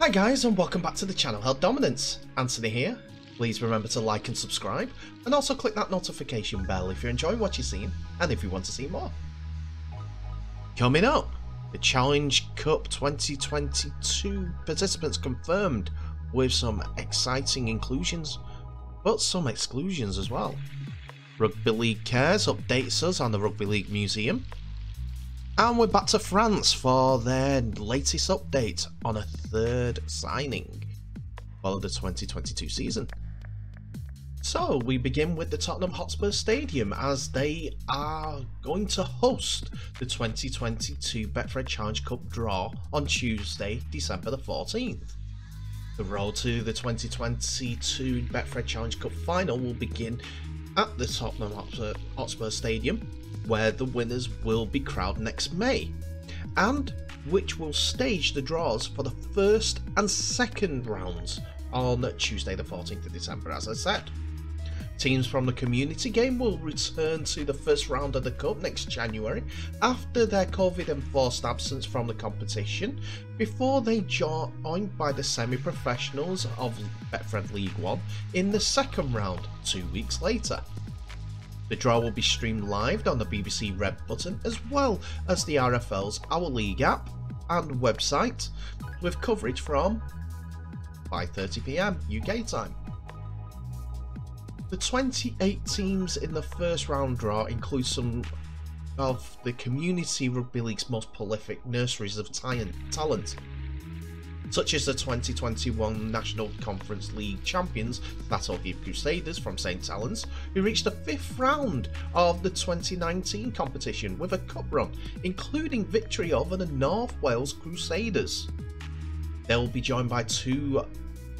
Hi guys, and welcome back to the channel Held Dominance. Anthony here. Please remember to like and subscribe, and also click that notification bell if you're enjoying what you're seeing and if you want to see more. Coming up, the Challenge Cup 2022 participants confirmed with some exciting inclusions, but some exclusions as well. Rugby League Cares updates us on the Rugby League Museum. And we're back to France for their latest update on a third signing for the 2022 season. So we begin with the Tottenham Hotspur Stadium as they are going to host the 2022 Betfred Challenge Cup draw on Tuesday, December the 14th. The road to the 2022 Betfred Challenge Cup final will begin at the Tottenham Hotspur Stadium, where the winners will be crowned next May, and which will stage the draws for the first and second rounds on Tuesday the 14th of December, as I said. Teams from the community game will return to the first round of the Cup next January after their COVID-enforced absence from the competition, before they joined by the semi-professionals of Betfred League One in the second round 2 weeks later. The draw will be streamed live on the BBC Red Button as well as the RFL's Our League app and website, with coverage from 5:30 PM UK time. The 28 teams in the first round draw include some of the Community Rugby League's most prolific nurseries of talent, such as the 2021 National Conference League champions, That'll Heap Crusaders from St Helens, who reached the 5th round of the 2019 competition with a cup run, including victory over the North Wales Crusaders. They will be joined by two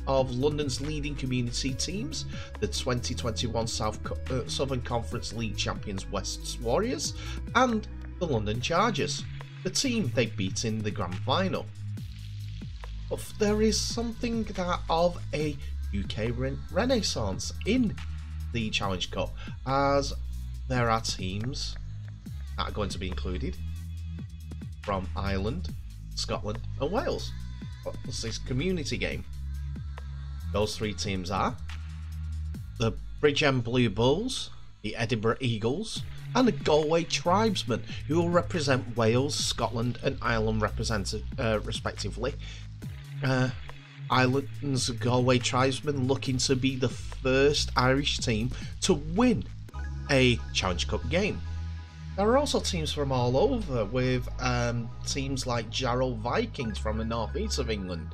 of London's leading community teams, the 2021 Southern Conference League champions West Warriors and the London Chargers, the team they beat in the grand final. But there is something of a UK renaissance in the Challenge Cup, as there are teams that are going to be included from Ireland, Scotland and Wales. What's this community game? Those three teams are the Bridgend Blue Bulls, the Edinburgh Eagles and the Galway Tribesmen, who will represent Wales, Scotland and Ireland respectively. Ireland's Galway Tribesmen looking to be the first Irish team to win a Challenge Cup game. There are also teams from all over, with teams like Jarrow Vikings from the northeast of England,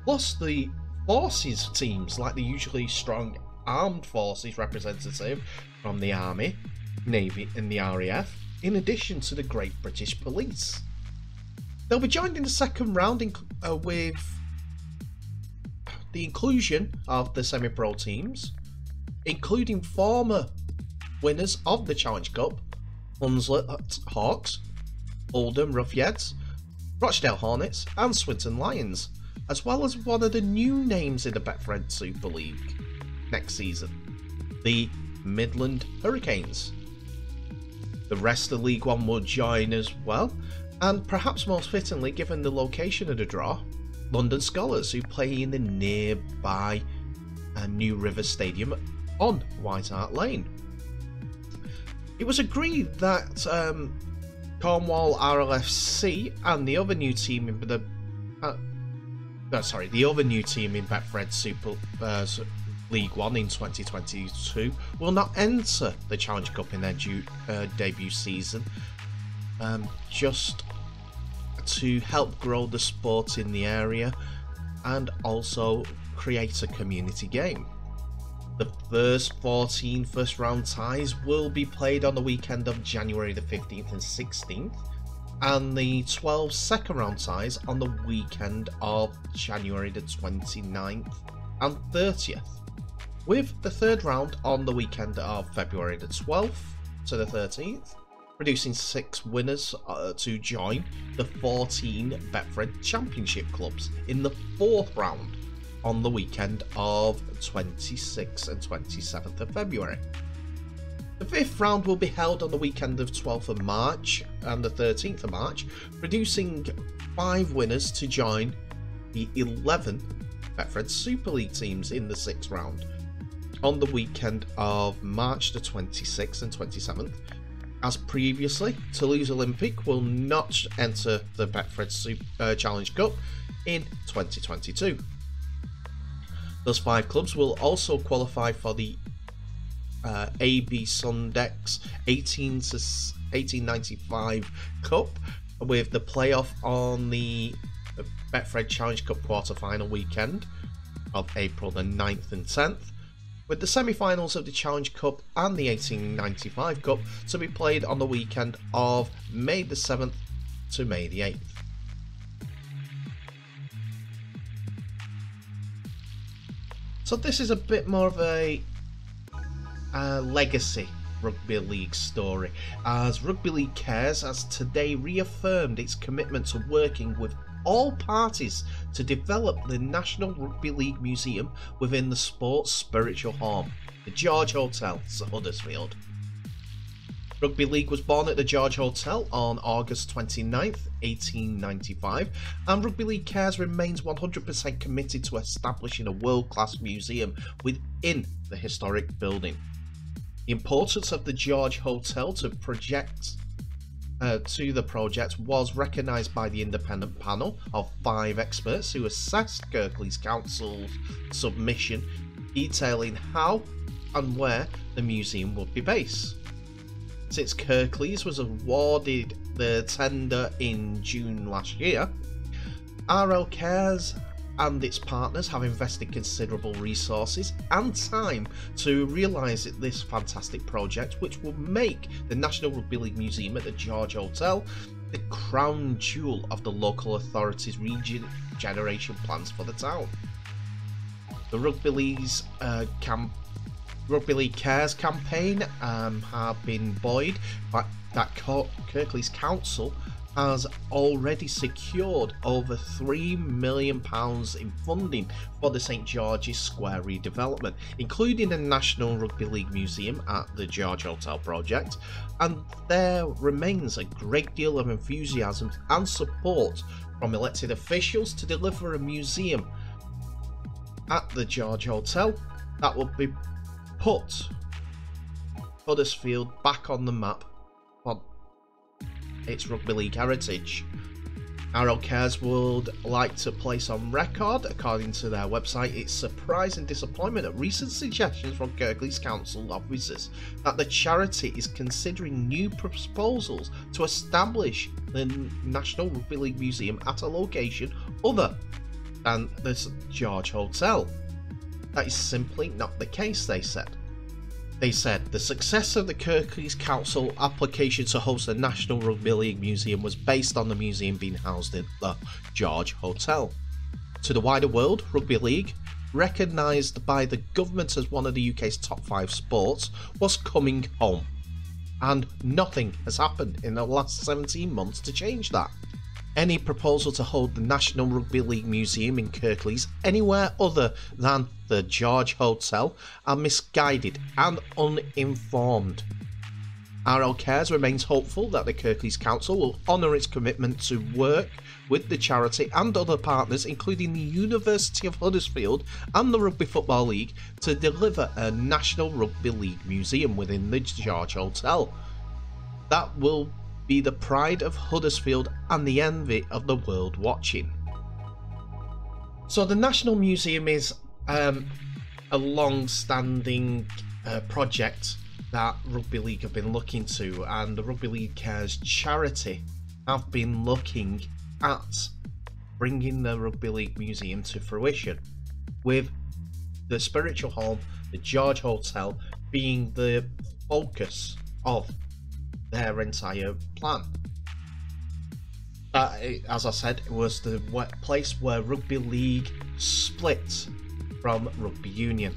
plus the Forces teams like the usually strong Armed Forces representative from the Army, Navy and the RAF, in addition to the Great British Police. They'll be joined in the second round with the inclusion of the semi-pro teams, including former winners of the Challenge Cup, Hunslet Hawks, Oldham Roughheads, Rochdale Hornets and Swinton Lions, as well as one of the new names in the Betfred Super League next season, the Midland Hurricanes. The rest of League One will join as well, and perhaps most fittingly given the location of the draw, London Scholars, who play in the nearby New River Stadium on White Hart Lane. It was agreed that Cornwall RLFC and the other new team in Betfred Super League One in 2022 will not enter the Challenge Cup in their debut season, just to help grow the sport in the area and also create a community game. The first 14 first round ties will be played on the weekend of January the 15th and 16th, and the 12 second round ties on the weekend of January the 29th and 30th, with the third round on the weekend of February the 12th to the 13th, producing 6 winners to join the 14 Betfred Championship clubs in the fourth round on the weekend of 26th and 27th of February. The 5th round will be held on the weekend of 12th of March and the 13th of March, producing 5 winners to join the 11 Betfred Super League teams in the 6th round on the weekend of March the 26th and 27th. As previously, Toulouse Olympic will not enter the Betfred Challenge Cup in 2022. Those 5 clubs will also qualify for the AB Sundex 1895 Cup, with the playoff on the Betfred Challenge Cup quarter-final weekend of April the 9th and 10th, with the semi-finals of the Challenge Cup and the 1895 Cup to be played on the weekend of May the 7th to May the 8th. So this is a bit more of a legacy Rugby League story, as Rugby League Cares has today reaffirmed its commitment to working with all parties to develop the National Rugby League Museum within the sport's spiritual home, the George Hotel, Huddersfield. Rugby League was born at the George Hotel on August 29th, 1895, and Rugby League Cares remains 100% committed to establishing a world-class museum within the historic building. The importance of the George Hotel to the project was recognised by the independent panel of 5 experts who assessed Kirklees Council's submission detailing how and where the museum would be based. Since Kirklees was awarded the tender in June last year, RFL Cares and its partners have invested considerable resources and time to realise this fantastic project, which will make the National Rugby League Museum at the George Hotel the crown jewel of the local authorities' regeneration plans for the town. The Rugby League Cares campaign have been buoyed by that Kirklees Council has already secured over £3 million in funding for the St George's Square redevelopment, including a National Rugby League Museum at the George Hotel project, and there remains a great deal of enthusiasm and support from elected officials to deliver a museum at the George Hotel that will be put Huddersfield back on the map for its rugby league heritage. RFL Cares would like to place on record, according to their website, its surprise and disappointment at recent suggestions from Kirklees Council officers that the charity is considering new proposals to establish the National Rugby League Museum at a location other than the George Hotel. That is simply not the case, they said. They said the success of the Kirklees Council application to host the National Rugby League Museum was based on the museum being housed in the George Hotel. To the wider world, Rugby League, recognised by the government as one of the UK's top 5 sports, was coming home. And nothing has happened in the last 17 months to change that. Any proposal to hold the National Rugby League Museum in Kirklees anywhere other than the George Hotel are misguided and uninformed. RFL Cares remains hopeful that the Kirklees Council will honour its commitment to work with the charity and other partners, including the University of Huddersfield and the Rugby Football League, to deliver a National Rugby League Museum within the George Hotel. That will be the pride of Huddersfield and the envy of the world watching. So the National Museum is a long-standing project that Rugby League have been looking to, and the Rugby League Cares charity have been looking at bringing the Rugby League Museum to fruition, with the spiritual home, the George Hotel, being the focus of their entire plan. As I said, it was the place where Rugby League split from Rugby Union.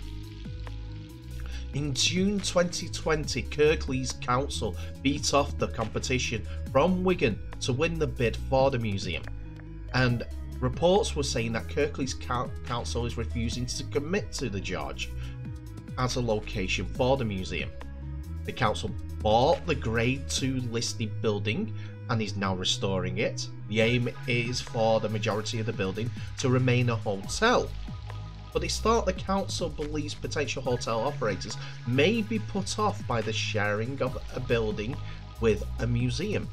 In June 2020, Kirklees Council beat off the competition from Wigan to win the bid for the museum, and reports were saying that Kirklees Council is refusing to commit to the George as a location for the museum. The council bought the Grade 2 listed building and is now restoring it. The aim is for the majority of the building to remain a hotel, but it's thought the council believes potential hotel operators may be put off by the sharing of a building with a museum.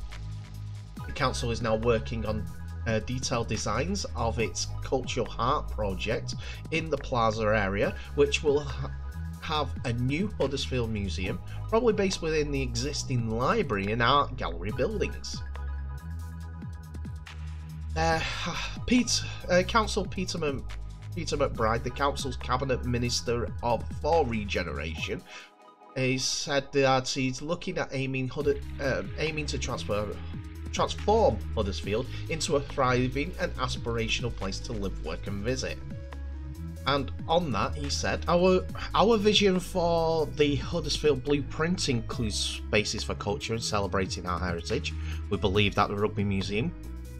The council is now working on detailed designs of its Cultural Heart project in the plaza area, which will have a new Huddersfield museum, probably based within the existing library and art gallery buildings. Council Peter McBride, the council's cabinet minister for regeneration, has said that he's looking at aiming to transform Huddersfield into a thriving and aspirational place to live, work and visit. And on that, he said, our vision for the Huddersfield Blueprint includes spaces for culture and celebrating our heritage. We believe that the Rugby Museum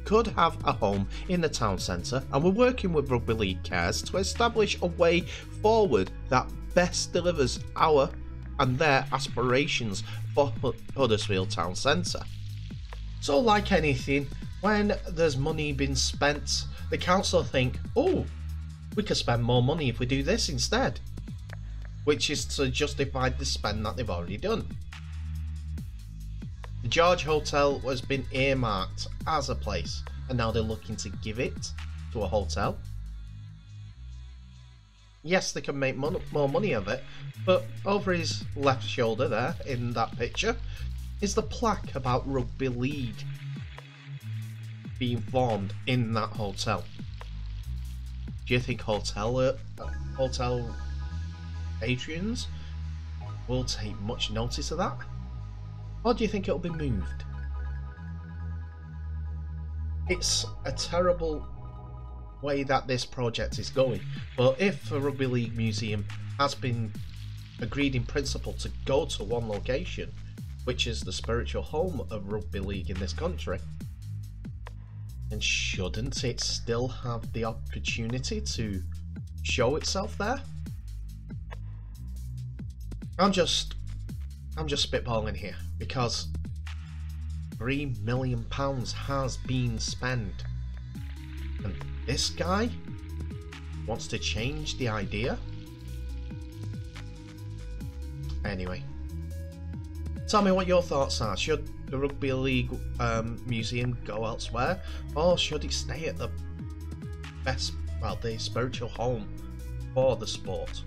could have a home in the town centre, and we're working with Rugby League Cares to establish a way forward that best delivers our and their aspirations for Huddersfield town centre. So like anything, when there's money being spent, the council think, oh, we could spend more money if we do this instead, which is to justify the spend that they've already done. The George Hotel has been earmarked as a place, and now they're looking to give it to a hotel. Yes, they can make more money of it, but over his left shoulder there, in that picture, is the plaque about Rugby League being formed in that hotel. Do you think hotel patrons will take much notice of that? Or do you think it'll be moved? It's a terrible way that this project is going, but if a Rugby League Museum has been agreed in principle to go to one location, which is the spiritual home of Rugby League in this country, then shouldn't it still have the opportunity to show itself there? I'm just spitballing here, because £3 million has been spent, and this guy wants to change the idea. Anyway, tell me what your thoughts are. Should the Rugby League Museum go elsewhere, or should it stay at the the spiritual home for the sport?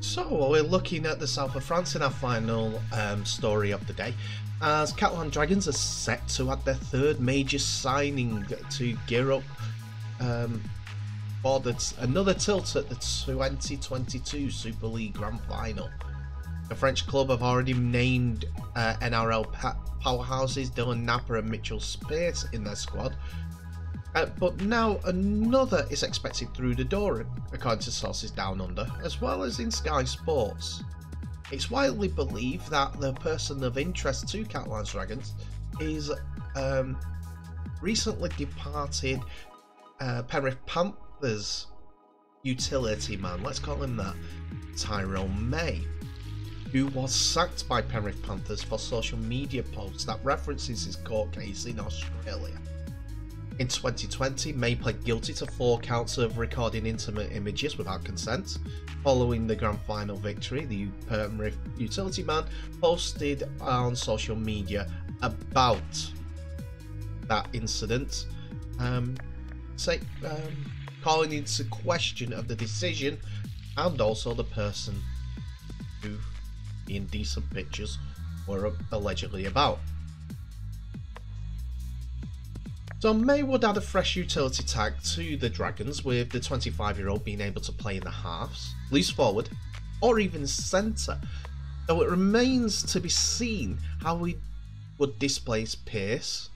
So we're looking at the south of France in our final story of the day, as Catalan Dragons are set to add their third major signing to gear up for another tilt at the 2022 Super League Grand Final. The French club have already named NRL powerhouses Dylan Napper and Mitchell Spears in their squad, but now another is expected through the door, according to sources down under, as well as in Sky Sports. It's widely believed that the person of interest to Catalans Dragons is recently departed Penrith Panthers utility man, let's call him that, Tyrone May, who was sacked by Penrith Panthers for social media posts that references his court case in Australia. In 2020, May pled guilty to 4 counts of recording intimate images without consent. Following the grand final victory, the Penrith utility man posted on social media about that incident, calling into question of the decision and also the person who the indecent pictures were allegedly about. So May would add a fresh utility tag to the Dragons, with the 25-year-old being able to play in the halves, loose forward, or even centre, though it remains to be seen how he would displace Pearce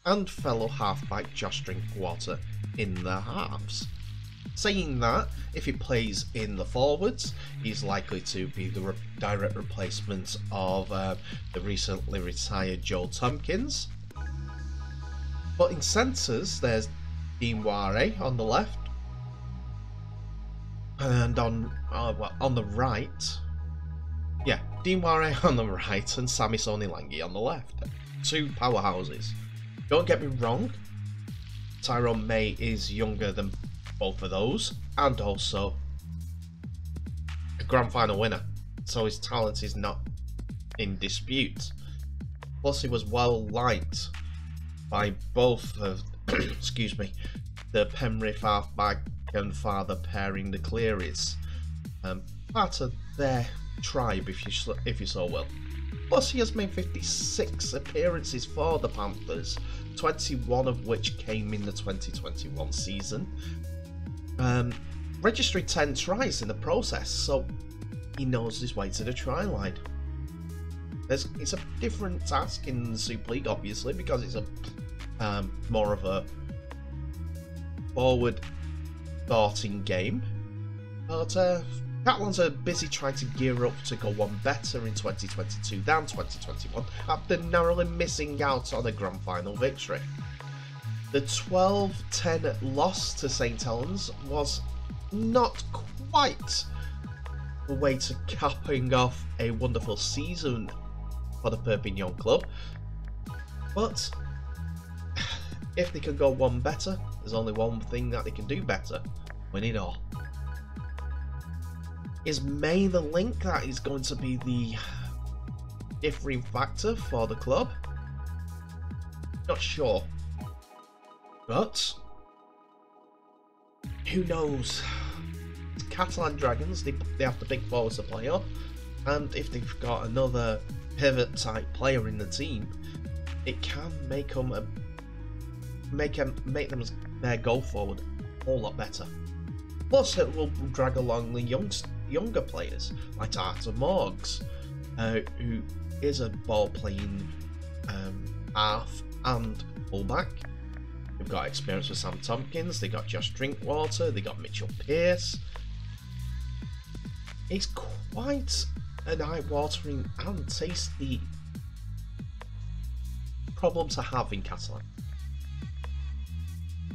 and fellow halfback Josh Drinkwater in the halves. Saying that, if he plays in the forwards, he's likely to be the direct replacement of the recently retired Joel Tompkins. But in centres, there's Dean Ware on the left. And on the right, yeah, Dean Ware on the right and Sammy Sonilangi on the left. Two powerhouses. Don't get me wrong, Tyrone May is younger than both of those, and also a grand final winner, so his talent is not in dispute. Plus, he was well liked by both of, excuse me, the Penrith halfback and father pairing, the Clearys, part of their tribe, if you so will. Plus, he has made 56 appearances for the Panthers, 21 of which came in the 2021 season, registering 10 tries in the process, so he knows his way to the try line. It's a different task in the Super League, obviously, because it's a more of a forward-thoughting game. But Catalans are busy trying to gear up to go one better in 2022 than 2021 after narrowly missing out on a grand final victory. The 12-10 loss to St Helens was not quite the way to capping off a wonderful season for the Perpignan club, but if they can go one better, there's only one thing that they can do better: win it all. Is May the link that is going to be the differing factor for the club? Not sure, but who knows? Catalan Dragons, they have the big forwards to play up, and if they've got another pivot type player in the team, it can make them their go forward a whole lot better. Plus, it will drag along the younger players like Arthur Morgs, who is a ball playing half and fullback. They've got experience with Sam Tompkins, they got Josh Drinkwater, they got Mitchell Pearce. It's quite an eye-watering and tasty problem to have in Catalan.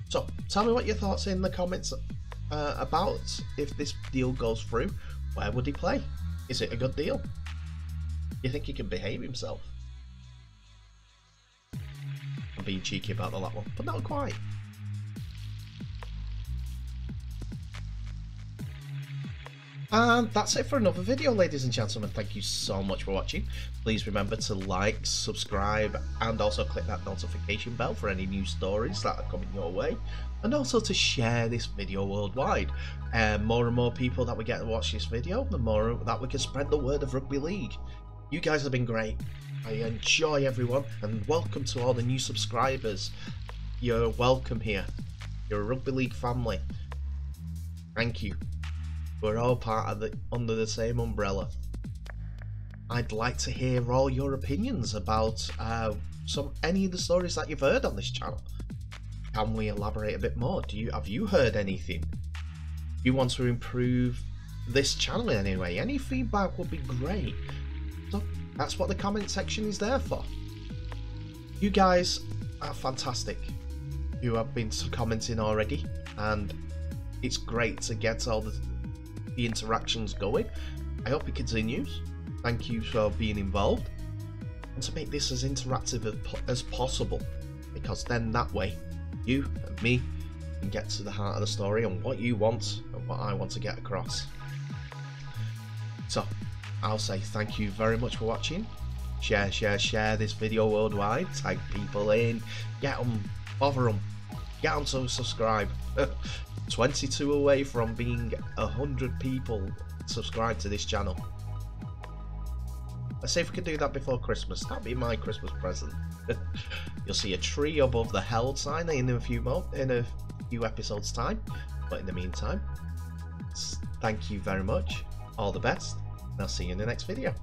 So, tell me what your thoughts in the comments about if this deal goes through. Where would he play? Is it a good deal? Do you think he can behave himself? I'm being cheeky about that one, but not quite. And that's it for another video, ladies and gentlemen. Thank you so much for watching. Please remember to like, subscribe, and also click that notification bell for any new stories that are coming your way. And also to share this video worldwide. More and more people that we get to watch this video, the more that we can spread the word of Rugby League. You guys have been great. I enjoy everyone, and welcome to all the new subscribers. You're welcome here. You're a Rugby League family. Thank you. We're all part of under the same umbrella. I'd like to hear all your opinions about any of the stories that you've heard on this channel. Can we elaborate a bit more? Have you heard anything? If you want to improve this channel in any way, any feedback would be great. So that's what the comment section is there for. You guys are fantastic. You have been commenting already, and it's great to get all the interactions going. I hope it continues. Thank you for being involved, and to make this as interactive as possible, because then that way you and me can get to the heart of the story and what you want and what I want to get across. So I'll say thank you very much for watching. Share this video worldwide, tag people in, get them, bother them, get them to subscribe. 22 away from being 100 people subscribed to this channel. Let's see if we can do that before Christmas. That'd be my Christmas present. You'll see a tree above the held sign in a few episodes time. But in the meantime, thank you very much. All the best. And I'll see you in the next video.